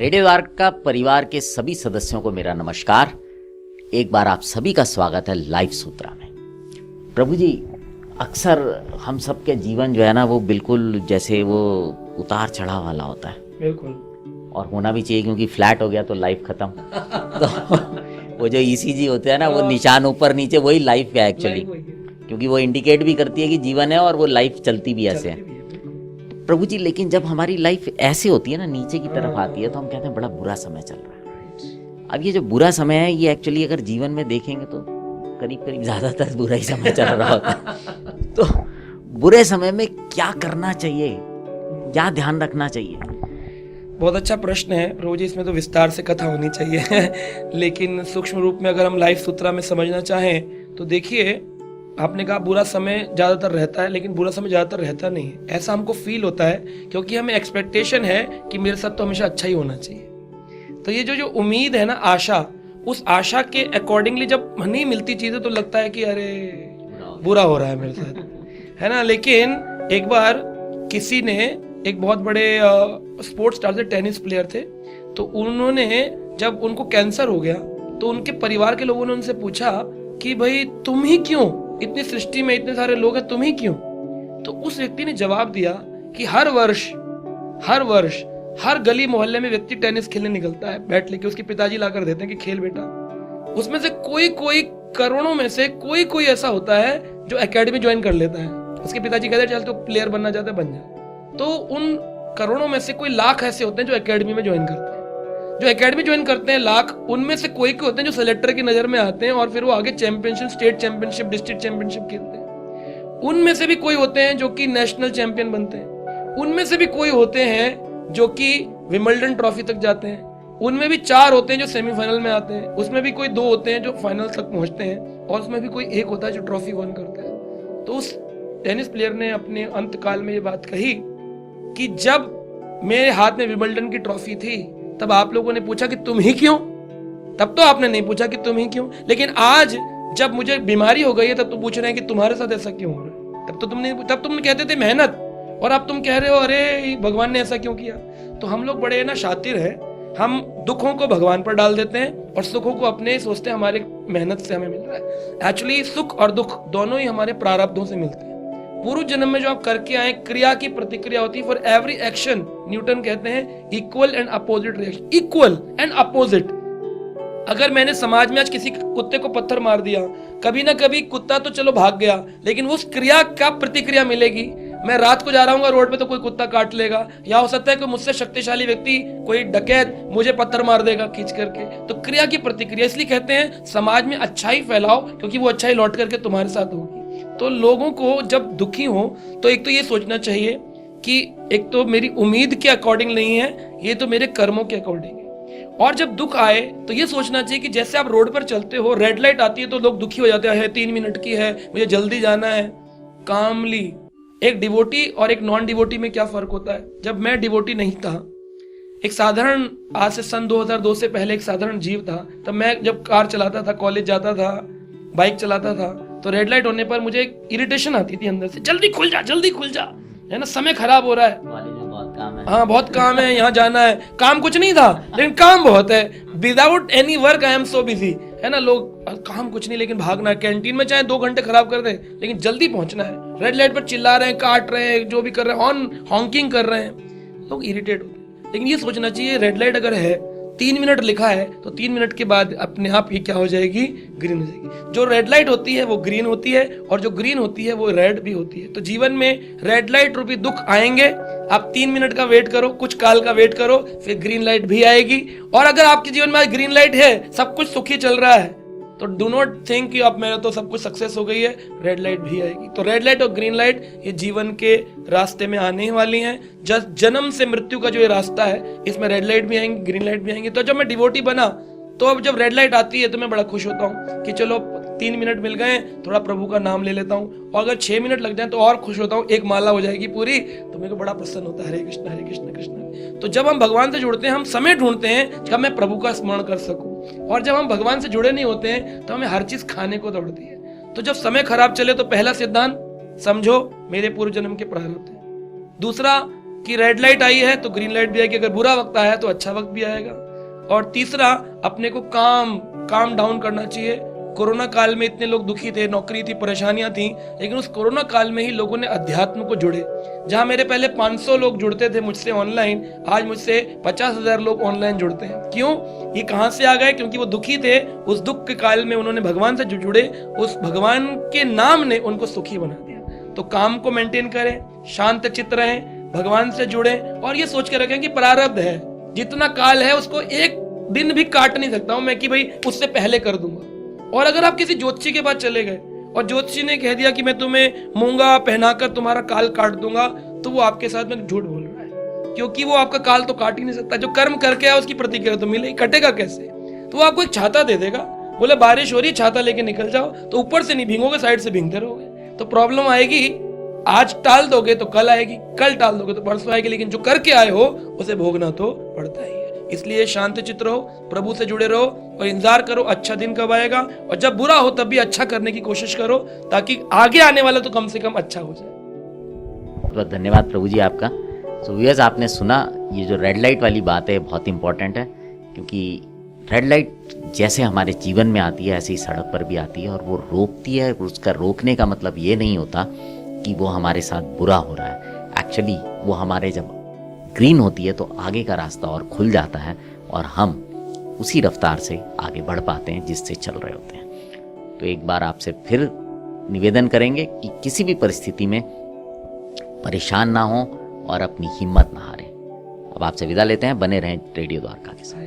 Radio वार्ता परिवार के सभी सदस्यों को मेरा नमस्कार। एक बार आप सभी का स्वागत है लाइफ सूत्रा में। प्रभु जी, अक्सर हम सबके जीवन जो है ना वो बिल्कुल जैसे वो उतार चढ़ाव वाला होता है। बिल्कुल। और होना भी चाहिए, क्योंकि फ्लैट हो गया तो लाइफ खत्म। तो वो जो ईसीजी होते हैं ना, वो निशान ऊपर नीचे, वही लाइफ है एक्चुअली, क्योंकि वो इंडिकेट भी करती है कि जीवन है और वो लाइफ चलती भी ऐसे है। प्रभु जी, लेकिन जब हमारी लाइफ ऐसे होती है ना, नीचे की तरफ आती है, तो हम कहते हैं बड़ा बुरा समय चल रहा है। अब ये जो बुरा समय है, ये एक्चुअली अगर जीवन में देखेंगे तो करीब करीब ज्यादातर बुरा ही समय चल रहा होता है। तो बुरे समय में क्या करना चाहिए, क्या ध्यान रखना चाहिए? बहुत अच्छा प्रश्न है प्रभु जी, इसमें तो विस्तार से कथा होनी चाहिए। लेकिन सूक्ष्म रूप में अगर हम लाइफ सूत्रा में समझना चाहें तो देखिए, आपने कहा बुरा समय ज़्यादातर रहता है, लेकिन बुरा समय ज़्यादातर रहता नहीं है। ऐसा हमको फील होता है क्योंकि हमें एक्सपेक्टेशन है कि मेरे साथ तो हमेशा अच्छा ही होना चाहिए। तो ये जो उम्मीद है ना, आशा, उस आशा के अकॉर्डिंगली जब नहीं मिलती चीज़ें तो लगता है कि अरे बुरा हो रहा है मेरे साथ, है ना। लेकिन एक बार किसी ने, एक बहुत बड़े स्पोर्ट्स स्टार थे, टेनिस प्लेयर थे, तो उन्होंने, जब उनको कैंसर हो गया तो उनके परिवार के लोगों ने उनसे पूछा कि भाई तुम ही क्यों, इतनी सृष्टि में इतने सारे लोग हैं, तुम ही क्यों? तो उस व्यक्ति ने जवाब दिया कि हर वर्ष हर गली मोहल्ले में व्यक्ति टेनिस खेलने निकलता है, बैट लेके उसके पिताजी लाकर देते हैं कि खेल बेटा। उसमें से कोई करोड़ों में से कोई ऐसा होता है जो एकेडमी ज्वाइन कर लेता है। उसके पिताजी कहते हैं चल तो प्लेयर बनना चाहता है, बन जा। तो उन करोड़ों में से कोई लाख ऐसे होते हैं जो एकेडमी में ज्वाइन करते हैं। जो एकेडमी ज्वाइन करते हैं लाख, उनमें से कोई होते हैं जो सेलेक्टर की नजर में आते हैं और फिर वो आगे championship, state championship, district championship खेलते हैं। उनमें से भी कोई होते हैं जो कि नेशनल चैंपियन बनते हैं। उनमें से भी कोई होते हैं जो कि विंबलडन ट्रॉफी तक जाते हैं। उनमें भी 4 होते हैं जो सेमीफाइनल में आते हैं। उसमें भी कोई 2 होते हैं जो फाइनल तक पहुंचते हैं, और उसमें भी कोई 1 होता है जो ट्रॉफी वन करता है। तो उस टेनिस प्लेयर ने अपने अंतकाल में ये बात कही कि जब मेरे हाथ में विंबलडन की ट्रॉफी थी तब आप लोगों ने पूछा कि तुम ही क्यों, तब तो आपने नहीं पूछा कि तुम ही क्यों। लेकिन आज जब मुझे बीमारी हो गई है तब तो पूछ रहे हैं कि तुम्हारे साथ ऐसा क्यों हो रहा है। तब तुम कहते थे मेहनत, और अब तुम कह रहे हो अरे भगवान ने ऐसा क्यों किया। तो हम लोग बड़े ना शातिर हैं, हम दुखों को भगवान पर डाल देते हैं और सुखों को अपने सोचते हैं हमारे मेहनत से हमें मिल रहा है। एक्चुअली सुख और दुख दोनों ही हमारे प्रारब्धों से मिलते हैं। पूर्व जन्म में जो आप करके आए, क्रिया की प्रतिक्रिया होती है। फॉर एवरी एक्शन, न्यूटन कहते हैं, equal and opposite reaction. Equal and opposite. अगर मैंने समाज में आज किसी कुत्ते को पत्थर मार दिया, कभी ना कभी कुत्ता तो चलो भाग गया, लेकिन उस क्रिया का प्रतिक्रिया मिलेगी। मैं रात को जा रहा हूँ रोड पे तो कोई कुत्ता काट लेगा, या हो सकता है कि मुझसे शक्तिशाली व्यक्ति, कोई डकैत मुझे पत्थर मार देगा खींच करके। तो क्रिया की प्रतिक्रिया, इसलिए कहते हैं समाज में अच्छाई फैलाओ, क्योंकि वो अच्छाई लौट करके तुम्हारे साथ होगी। तो लोगों को जब दुखी हो तो एक तो ये सोचना चाहिए कि एक तो मेरी उम्मीद के अकॉर्डिंग नहीं है, ये तो मेरे कर्मों के अकॉर्डिंग है। और जब दुख आए तो ये सोचना चाहिए कि जैसे आप रोड पर चलते हो, रेड लाइट आती है तो लोग दुखी हो जाते हैं, 3 मिनट की है, मुझे जल्दी जाना है। कामली, एक डिवोटी और एक नॉन डिवोटी में क्या फर्क होता है? जब मैं डिवोटी नहीं था, एक साधारण, आज से सन 2002 से पहले एक साधारण जीव था, तब मैं जब कार चलाता था, कॉलेज जाता था, बाइक चलाता था, तो रेड लाइट होने पर मुझे इरिटेशन आती थी अंदर से, जल्दी खुल जा, है ना, समय खराब हो रहा है, बहुत काम है। हाँ बहुत काम है, यहाँ जाना है। काम कुछ नहीं था लेकिन काम बहुत है। Without any work I am so busy, है ना। लोग काम कुछ नहीं लेकिन भागना है, कैंटीन में चाहे 2 घंटे खराब कर दे लेकिन जल्दी पहुंचना है। रेड लाइट पर चिल्ला रहे हैं, काट रहे हैं, जो भी कर रहे हैं, हॉन्किंग कर रहे हैं, लोग इरिटेट होते हैं। लेकिन ये सोचना चाहिए, रेड लाइट अगर है, 3 मिनट लिखा है, तो 3 मिनट के बाद अपने आप ये क्या हो जाएगी, ग्रीन हो जाएगी। जो रेड लाइट होती है वो ग्रीन होती है, और जो ग्रीन होती है वो रेड भी होती है। तो जीवन में रेड लाइट रूपी दुख आएंगे, आप 3 मिनट का वेट करो, कुछ काल का वेट करो, फिर ग्रीन लाइट भी आएगी। और अगर आपके जीवन में आज ग्रीन लाइट है, सब कुछ सुखी चल रहा है, तो डू नॉट थिंक कि अब मेरा तो सब कुछ सक्सेस हो गई है, रेड लाइट भी आएगी। तो रेड लाइट और ग्रीन लाइट ये जीवन के रास्ते में आने वाली हैं। जन्म से मृत्यु का जो ये रास्ता है, इसमें रेड लाइट भी आएंगी, ग्रीन लाइट भी आएंगी। तो जब मैं डिवोटी बना, तो अब जब रेड लाइट आती है तो मैं बड़ा खुश होता हूँ कि चलो 3 मिनट मिल गए, थोड़ा प्रभु का नाम ले लेता हूँ। और अगर 6 मिनट लग जाए तो और खुश होता हूँ, एक माला हो जाएगी पूरी, तो मेरे को बड़ा प्रसन्न होता है। हरे कृष्ण कृष्ण कृष्ण। तो जब हम भगवान से जुड़ते हैं, हम समय ढूंढते हैं जब मैं प्रभु का स्मरण कर सकूं। और जब हम भगवान से जुड़े नहीं होते हैं तो हमें हर चीज खाने को दौड़ती है। तो जब समय खराब चले तो पहला सिद्धांत समझो, मेरे पूर्व जन्म के प्रारब्ध है। दूसरा, कि रेड लाइट आई है तो ग्रीन लाइट भी आएगी, अगर बुरा वक्त आया है तो अच्छा वक्त भी आएगा। और तीसरा, अपने को काम डाउन करना चाहिए। कोरोना काल में इतने लोग दुखी थे, नौकरी थी, परेशानियां थी, लेकिन उस कोरोना काल में ही लोगों ने अध्यात्म को जुड़े। जहां मेरे पहले 500 लोग जुड़ते थे मुझसे ऑनलाइन, आज मुझसे 50,000 लोग ऑनलाइन जुड़ते हैं। क्यों? ये कहां से आ गए? क्योंकि वो दुखी थे, उस दुख के काल में उन्होंने भगवान से जुड़े, उस भगवान के नाम ने उनको सुखी बना दिया। तो काम को मेंटेन करें, शांत चित्त रहें, भगवान से जुड़े और ये सोच के रखें कि प्रारब्ध है, जितना काल है उसको एक दिन भी काट नहीं सकता हूं मैं कि भाई उससे पहले कर दूंगा। और अगर आप किसी ज्योतिषी के पास चले गए और ज्योतिषी ने कह दिया कि मैं तुम्हें मूंगा पहनाकर तुम्हारा काल काट दूंगा, तो वो आपके साथ में झूठ बोल रहा है, क्योंकि वो आपका काल तो काट ही नहीं सकता। जो कर्म करके आया उसकी प्रतिक्रिया तो मिलेगी, कटेगा कैसे? तो वो आपको एक छाता दे देगा, बोले बारिश हो रही, छाता लेके निकल जाओ, तो ऊपर से नहीं भीगोगे, साइड से भीगते रहोगे। तो प्रॉब्लम आएगी, आज टाल दोगे तो कल आएगी, कल टाल दोगे तो परसों आएगी, लेकिन जो करके आए हो उसे भोगना तो पड़ता ही है। इसलिए शांत चित्त रहो, प्रभु से जुड़े रहो और इंतजार करो अच्छा दिन कब आएगा, और जब बुरा हो तब भी अच्छा करने की कोशिश करो, ताकि आगे आने वाला तो कम से कम अच्छा हो जाए। बहुत धन्यवाद प्रभु जी आपका। सो व्यूअर्स, आपने सुना, ये जो रेड लाइट वाली बात है बहुत इंपॉर्टेंट है, क्योंकि रेड लाइट जैसे हमारे जीवन में आती है ऐसे ही सड़क पर भी आती है, और वो रोकती है। उसका रोकने का मतलब ये नहीं होता कि वो हमारे साथ बुरा हो रहा है। एक्चुअली वो हमारे जब ग्रीन होती है तो आगे का रास्ता और खुल जाता है और हम उसी रफ्तार से आगे बढ़ पाते हैं जिससे चल रहे होते हैं। तो एक बार आपसे फिर निवेदन करेंगे कि किसी भी परिस्थिति में परेशान ना हो और अपनी हिम्मत ना हारें। अब आपसे विदा लेते हैं, बने रहें रेडियो द्वारका के साथ।